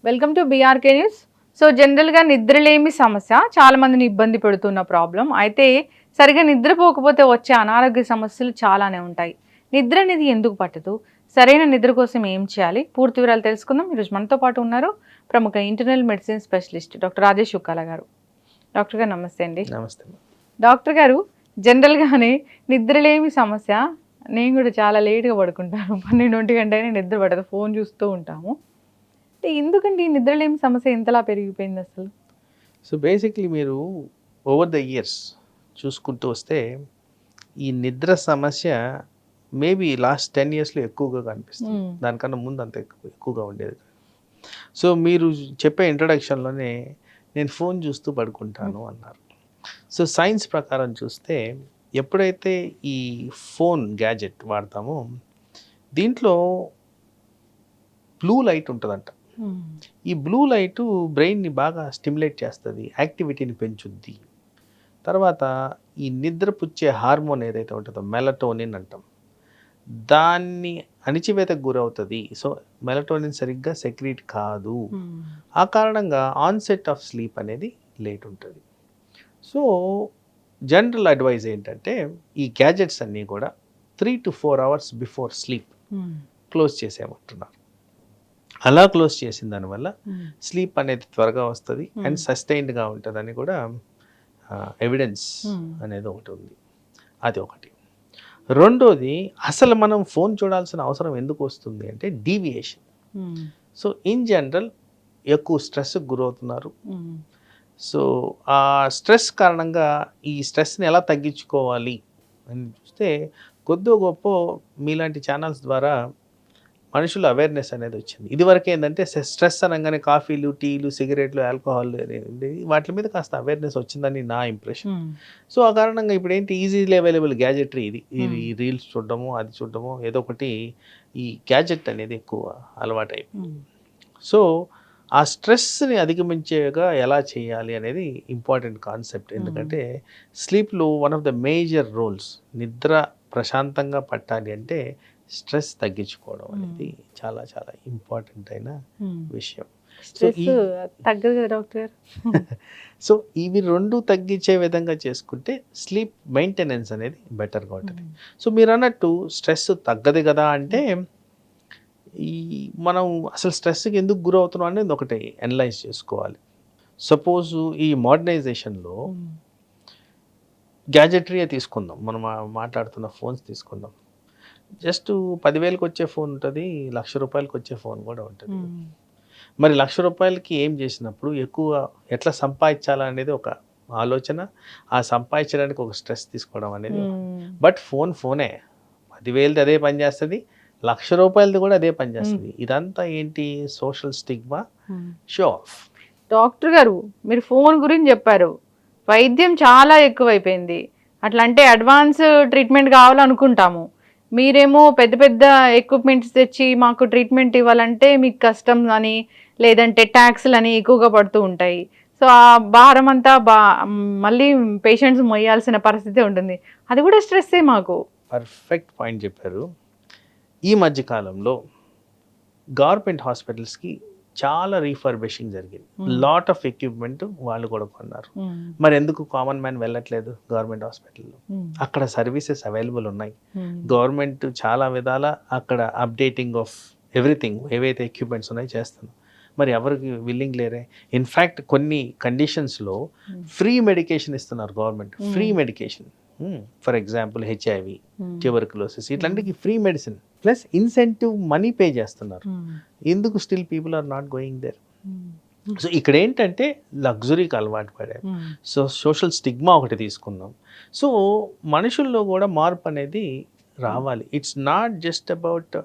Welcome to BRK news. So జనరల్గా నిద్రలేమి సమస్య చాలా మందిని ఇబ్బంది పెడుతున్న ప్రాబ్లం. అయితే సరిగా నిద్రపోకపోతే వచ్చే అనారోగ్య సమస్యలు చాలానే ఉంటాయి. నిద్ర అనేది ఎందుకు పట్టదు, సరైన నిద్ర కోసం ఏం చేయాలి, పూర్తి వివరాలు తెలుసుకుందాం. ఈరోజు మనతో పాటు ఉన్నారు ప్రముఖ internal medicine specialist doctor Rajesh Ukkala గారు. డాక్టర్ గారు నమస్తే అండి. నమస్తే. డాక్టర్ గారు, జనరల్గానే నిద్రలేమి సమస్య, నేను కూడా చాలా లేట్గా పడుకుంటాను, 12 గంట అయినా నిద్ర పడదు, ఫోన్ చూస్తూ ఉంటాము. ఎందుకండి ఈ నిద్రలేమి సమస్య ఇంతలా పెరిగిపోయింది అసలు? సో బేసిక్లీ మీరు ఓవర్ ద ఇయర్స్ చూసుకుంటూ వస్తే ఈ నిద్ర సమస్య మేబీ లాస్ట్ 10 yearsలో ఎక్కువగా కనిపిస్తుంది. దానికన్నా ముందు అంత ఎక్కువగా ఉండేది. సో మీరు చెప్పే ఇంట్రడక్షన్లోనే నేను ఫోన్ చూస్తూ పడుకుంటాను అన్నారు. సో సైన్స్ ప్రకారం చూస్తే ఎప్పుడైతే ఈ ఫోన్ గ్యాజెట్ వాడతామో దీంట్లో బ్లూ లైట్ ఉంటుందంట. ఈ బ్లూ లైట్ బ్రెయిన్ని బాగా స్టిమ్యులేట్ చేస్తుంది, యాక్టివిటీని పెంచుద్ది. తర్వాత ఈ నిద్రపుచ్చే హార్మోన్ ఏదైతే ఉంటుందో మెలటోనిన్ అంటాం, దాన్ని అణిచివేతకు గురవుతుంది. సో మెలటోనిన్ సరిగ్గా సెక్రీట్ కాదు. ఆ కారణంగా ఆన్సెట్ ఆఫ్ స్లీప్ అనేది లేట్ ఉంటుంది. సో జనరల్ అడ్వైజ్ ఏంటంటే ఈ గ్యాజెట్స్ అన్నీ కూడా 3 to 4 hours before sleep close చేసేయమంటున్నారు. అలా క్లోజ్ చేసిన దానివల్ల స్లీప్ అనేది త్వరగా వస్తుంది అండ్ సస్టైన్డ్గా ఉంటుందని కూడా ఎవిడెన్స్ అనేది ఒకటి ఉంది. అది ఒకటి. రెండోది, అసలు మనం ఫోన్ చూడాల్సిన అవసరం ఎందుకు వస్తుంది అంటే డీవియేషన్. సో ఇన్ జనరల్ ఎక్కువ స్ట్రెస్కి గురవుతున్నారు. సో ఆ స్ట్రెస్ కారణంగా ఈ స్ట్రెస్ని ఎలా తగ్గించుకోవాలి అని చూస్తే కొద్దో గొప్ప మీలాంటి ఛానల్స్ ద్వారా మనుషుల అవేర్నెస్ అనేది వచ్చింది. ఇదివరకు ఏంటంటే స్ట్రెస్ అనగానే కాఫీలు, టీలు, సిగరెట్లు, ఆల్కహాల్ వాటి మీద కాస్త అవేర్నెస్ వచ్చిందని నా ఇంప్రెషన్. సో ఆ కారణంగా ఇప్పుడు ఏంటి, ఈజీలీ అవైలబుల్ గ్యాజెటరీ ఇది రీల్స్ చూడడము, అది చూడడము, ఏదో ఒకటి ఈ గ్యాజెట్ అనేది ఎక్కువ అలవాటు అయిపోయింది. సో ఆ స్ట్రెస్ని అధిగమించేగా ఎలా చేయాలి అనేది ఇంపార్టెంట్ కాన్సెప్ట్. ఎందుకంటే స్లీప్లో one of the major roles, నిద్ర ప్రశాంతంగా పట్టాలి అంటే స్ట్రెస్ తగ్గించుకోవడం అనేది చాలా చాలా ఇంపార్టెంట్ అయిన విషయం. తగ్గదు కదా డాక్టర్. సో ఇవి రెండు తగ్గించే విధంగా చేసుకుంటే స్లీప్ మెయింటెనెన్స్ అనేది బెటర్గా ఉంటుంది. సో మీరు అన్నట్టు స్ట్రెస్ తగ్గదు కదా అంటే ఈ మనం అసలు స్ట్రెస్కి ఎందుకు గురవుతున్నాం అనేది ఒకటి అనలైజ్ చేసుకోవాలి. సపోజ్ ఈ మోడర్నైజేషన్లో గ్యాజెటరీయే తీసుకుందాం, మనం మాట్లాడుతున్న ఫోన్స్ తీసుకుందాం. జస్ట్ 10,000కి వచ్చే ఫోన్ ఉంటుంది, ₹1,00,000 వచ్చే ఫోన్ కూడా ఉంటుంది. మరి ₹1,00,000 ఏం చేసినప్పుడు ఎక్కువ ఎట్లా సంపాదించాలనేది ఒక ఆలోచన, ఆ సంపాదించడానికి ఒక స్ట్రెస్ తీసుకోవడం అనేది. బట్ ఫోనే 10,000ది అదే పనిచేస్తుంది, ₹1,00,000 కూడా అదే పనిచేస్తుంది. ఇదంతా ఏంటి, social stigma, show off. Doctor గారు, మీరు ఫోన్ గురించి చెప్పారు, వైద్యం చాలా ఎక్కువైపోయింది. అట్లా అంటే అడ్వాన్స్ ట్రీట్మెంట్ కావాలనుకుంటాము, మీరేమో పెద్ద పెద్ద ఎక్విప్మెంట్స్ తెచ్చి మాకు ట్రీట్మెంట్ ఇవ్వాలంటే మీకు కష్టం అని, లేదంటే ట్యాక్స్లు అని ఎక్కువగా పడుతూ ఉంటాయి. సో ఆ భారం అంతా మళ్ళీ పేషెంట్స్ మొయ్యాల్సిన పరిస్థితి ఉంటుంది. అది కూడా స్ట్రెస్సే మాకు. పర్ఫెక్ట్ పాయింట్ చెప్పారు. ఈ మధ్యకాలంలో గవర్నమెంట్ హాస్పిటల్స్కి చాలా రీఫర్బిషింగ్ జరిగింది. లాట్ ఆఫ్ ఎక్విప్మెంట్ వాళ్ళు కూడా కొన్నారు. మరి ఎందుకు కామన్ మ్యాన్ వెళ్ళట్లేదు గవర్నమెంట్ హాస్పిటల్లో? అక్కడ సర్వీసెస్ అవైలబుల్ ఉన్నాయి. గవర్నమెంట్ చాలా విధాల అక్కడ అప్డేటింగ్ ఆఫ్ ఎవ్రీథింగ్, ఏవైతే ఎక్విప్మెంట్స్ ఉన్నాయో చేస్తున్నాం. మరి ఎవరికి విల్లింగ్ లేరే. ఇన్ఫ్యాక్ట్ కొన్ని కండిషన్స్లో ఫ్రీ మెడికేషన్ ఇస్తున్నారు government. Free medication, for example HIV, tuberculosis, ఇట్లాంటికి free medicine plus incentive money pay చేస్తున్నారు. ఎందుకు still people are not going there? So ఇక్కడ ఏంటంటే లగ్జరీకి అలవాటు పడారు. సో సోషల్ స్టిగ్మా ఒకటి తీసుకుందాం. సో మనుషుల్లో కూడా మార్పు అనేది రావాలి. It's not just about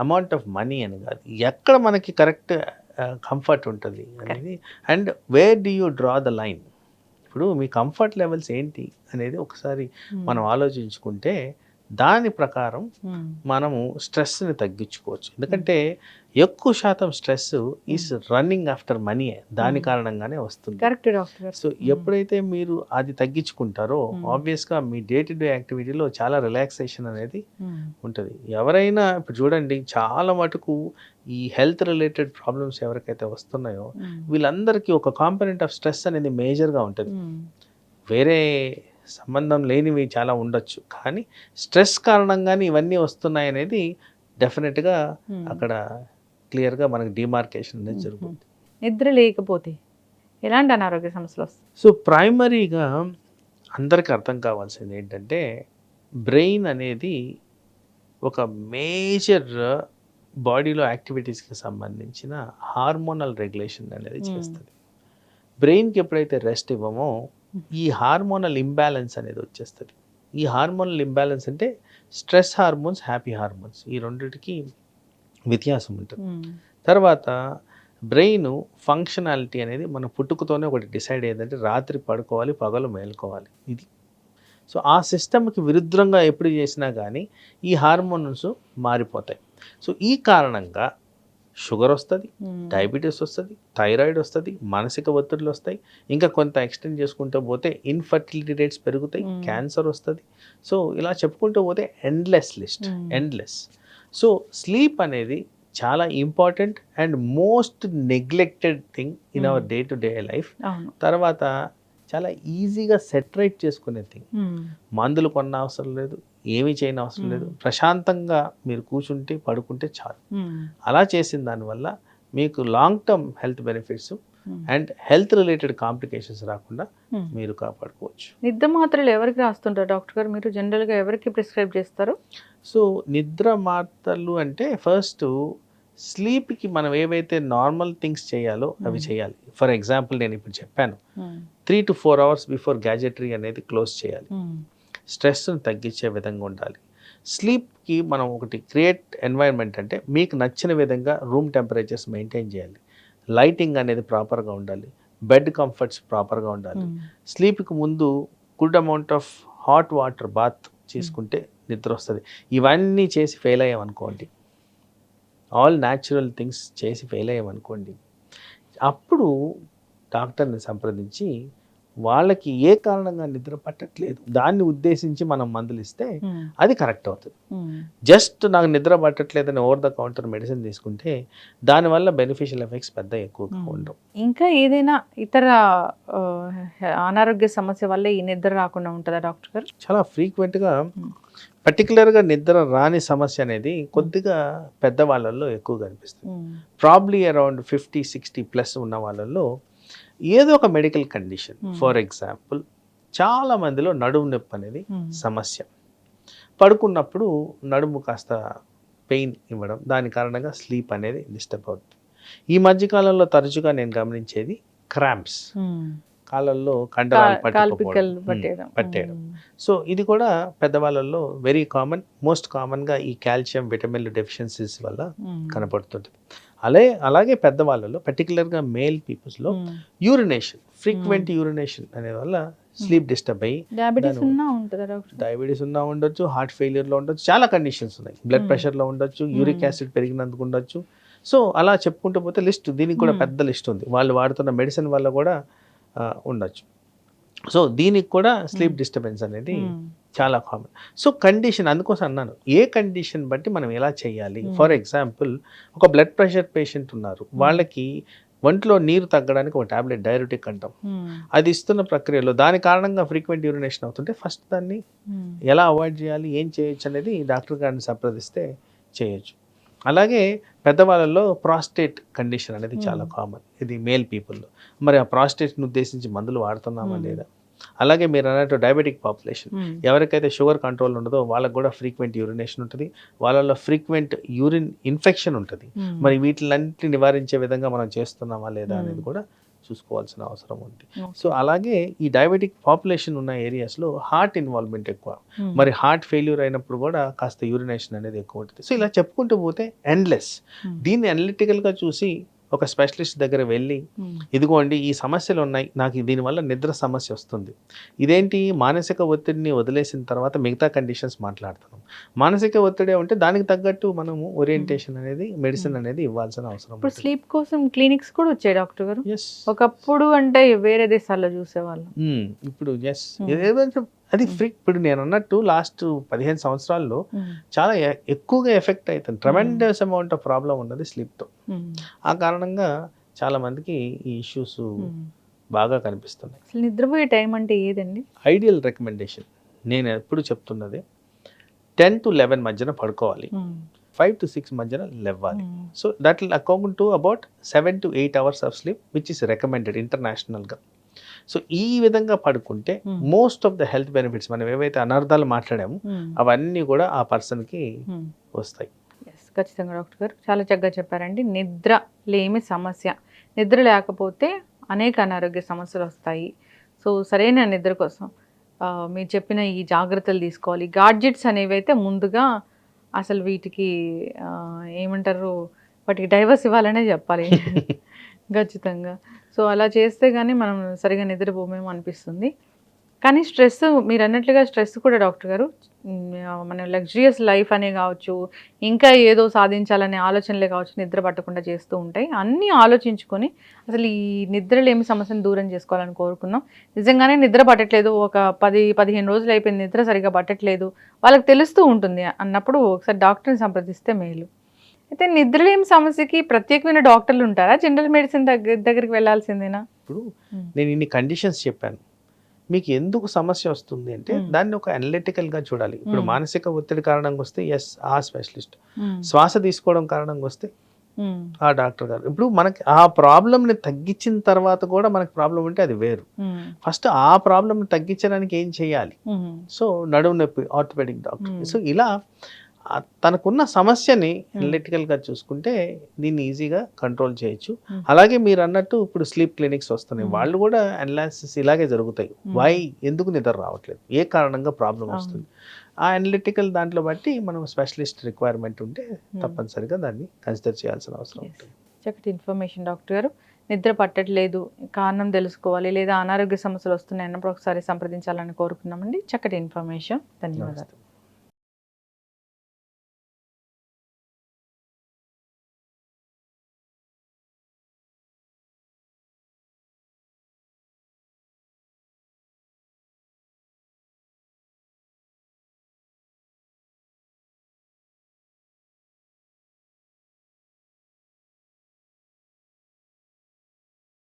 amount of money అని కాదు, ఎక్కడ మనకి కరెక్ట్ కంఫర్ట్ ఉంటుంది అనేది, and where do you draw the line. ఇప్పుడు మీ కంఫర్ట్ లెవెల్స్ ఏంటి అనేది ఒకసారి మనం ఆలోచించుకుంటే దాని ప్రకారం మనము స్ట్రెస్ని తగ్గించుకోవచ్చు. ఎందుకంటే ఎక్కువ శాతం stress is running after money, దాని కారణంగానే వస్తుంది. Correct doctor. సో ఎప్పుడైతే మీరు అది తగ్గించుకుంటారో ఆబ్వియస్గా మీ డే టు డే యాక్టివిటీలో చాలా రిలాక్సేషన్ అనేది ఉంటుంది. ఎవరైనా ఇప్పుడు చూడండి, చాలా మటుకు ఈ హెల్త్ రిలేటెడ్ ప్రాబ్లమ్స్ ఎవరికైతే వస్తున్నాయో వీళ్ళందరికీ ఒక కాంపోనెంట్ ఆఫ్ స్ట్రెస్ అనేది మేజర్గా ఉంటుంది. వేరే సంబంధం లేనివి చాలా ఉండొచ్చు, కానీ స్ట్రెస్ కారణంగానే ఇవన్నీ వస్తున్నాయి అనేది డెఫినెట్గా అక్కడ క్లియర్గా మనకి డిమార్కేషన్ అనేది జరుగుతుంది. నిద్ర లేకపోతే ఎలాంటి అనారోగ్య సమస్యలు వస్తాయి? సో ప్రైమరీగా అందరికీ అర్థం కావాల్సింది ఏంటంటే, బ్రెయిన్ అనేది ఒక మేజర్ బాడీలో యాక్టివిటీస్కి సంబంధించిన హార్మోనల్ రెగ్యులేషన్ అనేది చేస్తుంది. బ్రెయిన్కి ఎప్పుడైతే రెస్ట్ ఇవ్వమో ఈ హార్మోనల్ ఇంబ్యాలెన్స్ అనేది వచ్చేస్తుంది. ఈ హార్మోనల్ ఇంబ్యాలెన్స్ అంటే స్ట్రెస్ హార్మోన్స్, హ్యాపీ హార్మోన్స్, ఈ రెండింటికి వ్యత్యాసం ఉంటుంది. తర్వాత బ్రెయిన్ ఫంక్షనాలిటీ అనేది మన పుట్టుకతోనే ఒకటి డిసైడ్ అయ్యేదంటే రాత్రి పడుకోవాలి, పగలు మేల్కోవాలి, ఇది. సో ఆ సిస్టమ్కి విరుద్ధంగా ఎప్పుడు చేసినా కానీ ఈ హార్మోన్స్ మారిపోతాయి. సో ఈ కారణంగా షుగర్ వస్తుంది, డయాబెటీస్ వస్తుంది, థైరాయిడ్ వస్తుంది, మానసిక ఒత్తిడులు వస్తాయి, ఇంకా కొంత ఎక్స్టెండ్ చేసుకుంటూ పోతే ఇన్ఫర్టిలిటీ రేట్స్ పెరుగుతాయి, క్యాన్సర్ వస్తుంది. సో ఇలా చెప్పుకుంటూ పోతే endless list, endless. So sleep అనేది చాలా important and most neglected thing in our day to day life. తర్వాత చాలా ఈజీగా సెటరేట్ చేసుకునే థింగ్. మందులు కొన్న అవసరం లేదు, ఏమీ చేయని అవసరం లేదు, ప్రశాంతంగా మీరు కూర్చుంటే పడుకుంటే చాలు. అలా చేసిన దానివల్ల మీకు long term health benefits and health related complications రాకుండా మీరు కాపాడుకోవచ్చు. నిద్ర మాత్రలు ఎవరికి రాస్తుంటారు డాక్టర్ గారు? మీరు జనరల్గా ఎవరికి ప్రిస్క్రైబ్ చేస్తారు? సో నిద్ర మాత్రలు అంటే ఫస్ట్ స్లీప్కి మనం ఏవైతే నార్మల్ థింగ్స్ చేయాలో అవి చేయాలి. ఫర్ ఎగ్జాంపుల్ నేను ఇప్పుడు చెప్పాను, 3 to 4 hours బిఫోర్ గ్యాజెటరీ అనేది క్లోజ్ చేయాలి. స్ట్రెస్ను తగ్గించే విధంగా ఉండాలి. స్లీప్కి మనం ఒకటి క్రియేట్ ఎన్వైర్న్మెంట్ అంటే మీకు నచ్చిన విధంగా రూమ్ టెంపరేచర్స్ మెయింటైన్ చేయాలి. లైటింగ్ అనేది ప్రాపర్గా ఉండాలి, బెడ్ కంఫర్ట్స్ ప్రాపర్గా ఉండాలి. స్లీప్కి ముందు good amount of hot water bath చేసుకుంటే నిద్ర వస్తుంది. ఇవన్నీ చేసి ఫెయిల్ అయ్యామనుకోండి, ఆల్ న్యాచురల్ థింగ్స్ చేసి ఫెయిల్ అయ్యామనుకోండి, అప్పుడు డాక్టర్ని సంప్రదించి వాళ్ళకి ఏ కారణంగా నిద్ర పట్టట్లేదు దాన్ని ఉద్దేశించి మనం మందులు ఇస్తే అది కరెక్ట్ అవుతుంది. జస్ట్ నాకు నిద్ర పట్టట్లేదని ఓవర్ ద కౌంటర్ మెడిసిన్ తీసుకుంటే దానివల్ల బెనిఫిషియల్ ఎఫెక్ట్స్ పెద్ద ఎక్కువగా ఉండవు. ఇంకా ఏదైనా ఇతర అనారోగ్య సమస్య వల్ల ఈ నిద్ర రాకుండా ఉంటుందా డాక్టర్ గారు? చాలా ఫ్రీక్వెంట్గా పర్టికులర్గా నిద్ర రాని సమస్య అనేది కొద్దిగా పెద్దవాళ్ళల్లో ఎక్కువగా కనిపిస్తుంది. ప్రాబ్లీ అరౌండ్ 50-60+ ఉన్న వాళ్ళల్లో ఏదో ఒక మెడికల్ కండిషన్, ఫర్ ఎగ్జాంపుల్ చాలా మందిలో నడుము నొప్పి అనేది సమస్య. పడుకున్నప్పుడు నడుము కాస్త పెయిన్ ఇవ్వడం, దాని కారణంగా స్లీప్ అనేది డిస్టర్బ్ అవుతుంది. ఈ మధ్యకాలంలో తరచుగా నేను గమనించేది క్రాంప్స్, కాళ్ళల్లో కండరాలు పట్టేయడం. సో ఇది కూడా పెద్దవాళ్ళల్లో వెరీ కామన్. మోస్ట్ కామన్గా ఈ కాల్షియం, విటమిన్లు డెఫిషియన్సీస్ వల్ల కనపడుతుంటుంది. అలాగే పెద్దవాళ్ళలో పర్టికులర్గా మేల్ పీపుల్స్లో యూరినేషన్, ఫ్రీక్వెంట్ యూరినేషన్ అనే వల్ల స్లీప్ డిస్టర్బ్ అయ్యి డయాబెటీస్ ఉన్నా ఉండొచ్చు, హార్ట్ ఫెయిలియర్లో ఉండొచ్చు, చాలా కండిషన్స్ ఉన్నాయి, బ్లడ్ ప్రెషర్లో ఉండొచ్చు, యూరిక్ యాసిడ్ పెరిగినందుకు ఉండొచ్చు. సో అలా చెప్పుకుంటూ పోతే లిస్ట్, దీనికి కూడా పెద్ద లిస్ట్ ఉంది. వాళ్ళు వాడుతున్న మెడిసిన్ వల్ల కూడా ఉండొచ్చు. సో దీనికి కూడా స్లీప్ డిస్టర్బెన్స్ అనేది చాలా కామన్. సో కండిషన్, అందుకోసం అన్నాను ఏ కండిషన్ బట్టి మనం ఎలా చేయాలి. ఫర్ ఎగ్జాంపుల్ ఒక బ్లడ్ ప్రెషర్ పేషెంట్ ఉన్నారు, వాళ్ళకి ఒంట్లో నీరు తగ్గడానికి ఒక టాబ్లెట్ డైరెటిక్ అంటాం, అది ఇస్తున్న ప్రక్రియలో దాని కారణంగా ఫ్రీక్వెంట్ యూరినేషన్ అవుతుంటే ఫస్ట్ దాన్ని ఎలా అవాయిడ్ చేయాలి, ఏం చేయొచ్చు అనేది డాక్టర్ గారిని సంప్రదిస్తే చేయొచ్చు. అలాగే పెద్దవాళ్ళలో ప్రాస్టేట్ కండిషన్ అనేది చాలా కామన్, ఇది మేల్ పీపుల్లో. మరి ఆ ప్రాస్టేట్ని ఉద్దేశించి మందులు వాడుతున్నామా లేదా. అలాగే మీరు అన్నట్టు డయాబెటిక్ పాపులేషన్, ఎవరికైతే షుగర్ కంట్రోల్ ఉండదో వాళ్ళకు కూడా ఫ్రీక్వెంట్ యూరినేషన్ ఉంటుంది, వాళ్ళలో ఫ్రీక్వెంట్ యూరిన్ ఇన్ఫెక్షన్ ఉంటుంది. మరి వీటిలన్నింటినీ నివారించే విధంగా మనం చేస్తున్నామా లేదా అనేది కూడా చూసుకోవాల్సిన అవసరం ఉంది. సో అలాగే ఈ డయాబెటిక్ పాపులేషన్ ఉన్న ఏరియాస్లో హార్ట్ ఇన్వాల్వ్మెంట్ ఎక్కువ, మరి హార్ట్ ఫెయిల్యూర్ అయినప్పుడు కూడా కాస్త యూరినేషన్ అనేది ఎక్కువ ఉంటుంది. సో ఇలా చెప్పుకుంటూ పోతే ఎండ్లెస్. దీన్ని అనలిటికల్గా చూసి ఒక స్పెషలిస్ట్ దగ్గర వెళ్ళి ఇదిగోండి ఈ సమస్యలు ఉన్నాయి, నాకు దీనివల్ల నిద్ర సమస్య వస్తుంది, ఇదేంటి మానసిక ఒత్తిడిని వదిలేసిన తర్వాత మిగతా కండిషన్స్ మాట్లాడుతున్నాం. మానసిక ఒత్తిడి ఉంటే దానికి తగ్గట్టు మనము ఓరియంటేషన్ అనేది మెడిసిన్ అనేది ఇవ్వాల్సిన అవసరం ఇప్పుడు స్లీప్ కోసం క్లినిక్స్ కూడా వచ్చాయి డాక్టర్ గారు. ఎస్ ఒకప్పుడు అంటే వేరే దేశాల్లో చూసేవాళ్ళం. ఇప్పుడు ఎస్ ఏదంటే అది ఫ్రీ. ఇప్పుడు నేను అన్నట్టు లాస్ట్ 15 సంవత్సరాల్లో చాలా ఎక్కువగా ఎఫెక్ట్ అవుతుంది. ట్రెమెండస్ అమౌంట్ ఆఫ్ ప్రాబ్లం ఉన్నది స్లీప్తో. ఆ కారణంగా చాలా మందికి ఈ ఇష్యూస్ బాగా కనిపిస్తున్నాయి. అసలు నిద్రపోయే టైం అంటే ఏదండి? ఐడియల్ రికమెండేషన్ నేను ఎప్పుడు చెప్తున్నది 10 to 11 మధ్యన పడుకోవాలి, 5 to 6 మధ్యన లేవాలి. So that will account to about 7 to 8 hours of sleep which is recommended ఇంటర్నేషనల్గా. సో ఈ విధంగా పడుకుంటే most of the health benefits మనం ఏవైతే అనర్థాలు మాట్లాడామో అవన్నీ కూడా ఆ పర్సన్కి వస్తాయి. ఖచ్చితంగా డాక్టర్ గారు చాలా చక్కగా చెప్పారండి. నిద్ర లేమి సమస్య, నిద్ర లేకపోతే అనేక అనారోగ్య సమస్యలు వస్తాయి. సో సరైన నిద్ర కోసం మీరు చెప్పిన ఈ జాగ్రత్తలు తీసుకోవాలి. గాడ్జెట్స్ అనేవి అయితే ముందుగా అసలు వీటికి ఏమంటారు, వాటికి డైవర్స్ ఇవ్వాలనే చెప్పాలి ఖచ్చితంగా. సో అలా చేస్తే కానీ మనం సరిగా నిద్రపోమేమో అనిపిస్తుంది. కానీ స్ట్రెస్, మీరు అన్నట్లుగా స్ట్రెస్ కూడా డాక్టర్ గారు మన లగ్జరియస్ లైఫ్ అనే కావచ్చు, ఇంకా ఏదో సాధించాలనే ఆలోచనలే కావచ్చు, నిద్ర పట్టకుండా చేస్తూ ఉంటాయి. అన్నీ ఆలోచించుకొని అసలు ఈ నిద్రలేమి సమస్యను దూరం చేసుకోవాలని కోరుకుందాం. నిజంగానే నిద్ర పట్టట్లేదు, ఒక 10-15 రోజులు అయిపోయింది, నిద్ర సరిగా పట్టట్లేదు, వాళ్ళకి తెలుస్తూ ఉంటుంది అన్నప్పుడు ఒకసారి డాక్టర్ని సంప్రదిస్తే మేలు. అయితే నిద్రలేమి సమస్యకి ప్రత్యేకమైన డాక్టర్లు ఉంటారా? జనరల్ మెడిసిన్ దగ్గరికి వెళ్ళాల్సిందేనా? ఇప్పుడు నేను ఇన్ని కండిషన్స్ చెప్పాను, మీకు ఎందుకు సమస్య వస్తుంది అంటే దాన్ని ఒక అనలిటికల్గా చూడాలి. ఇప్పుడు మానసిక ఒత్తిడి కారణంగా వస్తే ఎస్ ఆ స్పెషలిస్ట్, శ్వాస తీసుకోవడం కారణంగా వస్తే ఆ డాక్టర్ గారు. ఇప్పుడు మనకి ఆ ప్రాబ్లమ్ని తగ్గించిన తర్వాత కూడా మనకి ప్రాబ్లం ఉంటే అది వేరు. ఫస్ట్ ఆ ప్రాబ్లమ్ని తగ్గించడానికి ఏం చేయాలి? సో నడుము నొప్పి ఆర్థోపెడిక్ డాక్టర్. సో ఇలా తనకున్న సమస్యని అనలిటికల్గా చూసుకుంటే దీన్ని ఈజీగా కంట్రోల్ చేయొచ్చు. అలాగే మీరు అన్నట్టు ఇప్పుడు స్లీప్ క్లినిక్స్ వస్తున్నాయి, వాళ్ళు కూడా అనాలిసిస్ ఇలాగే జరుగుతాయి. వై, ఎందుకు నిద్ర రావట్లేదు, ఏ కారణంగా ప్రాబ్లం వస్తుంది, ఆ అనలిటికల్ దాంట్లో బట్టి మనం స్పెషలిస్ట్ రిక్వైర్మెంట్ ఉంటే తప్పనిసరిగా దాన్ని కన్సిడర్ చేయాల్సిన అవసరం ఉంటుంది. చక్కటి ఇన్ఫర్మేషన్ డాక్టర్ గారు. నిద్ర పట్టట్లేదు, కారణం తెలుసుకోవాలి, లేదా అనారోగ్య సమస్యలు వస్తున్నాయి అన్నప్పుడు ఒకసారి సంప్రదించాలని కోరుకున్నామండి. చక్కటి ఇన్ఫర్మేషన్. ధన్యవాదాలు.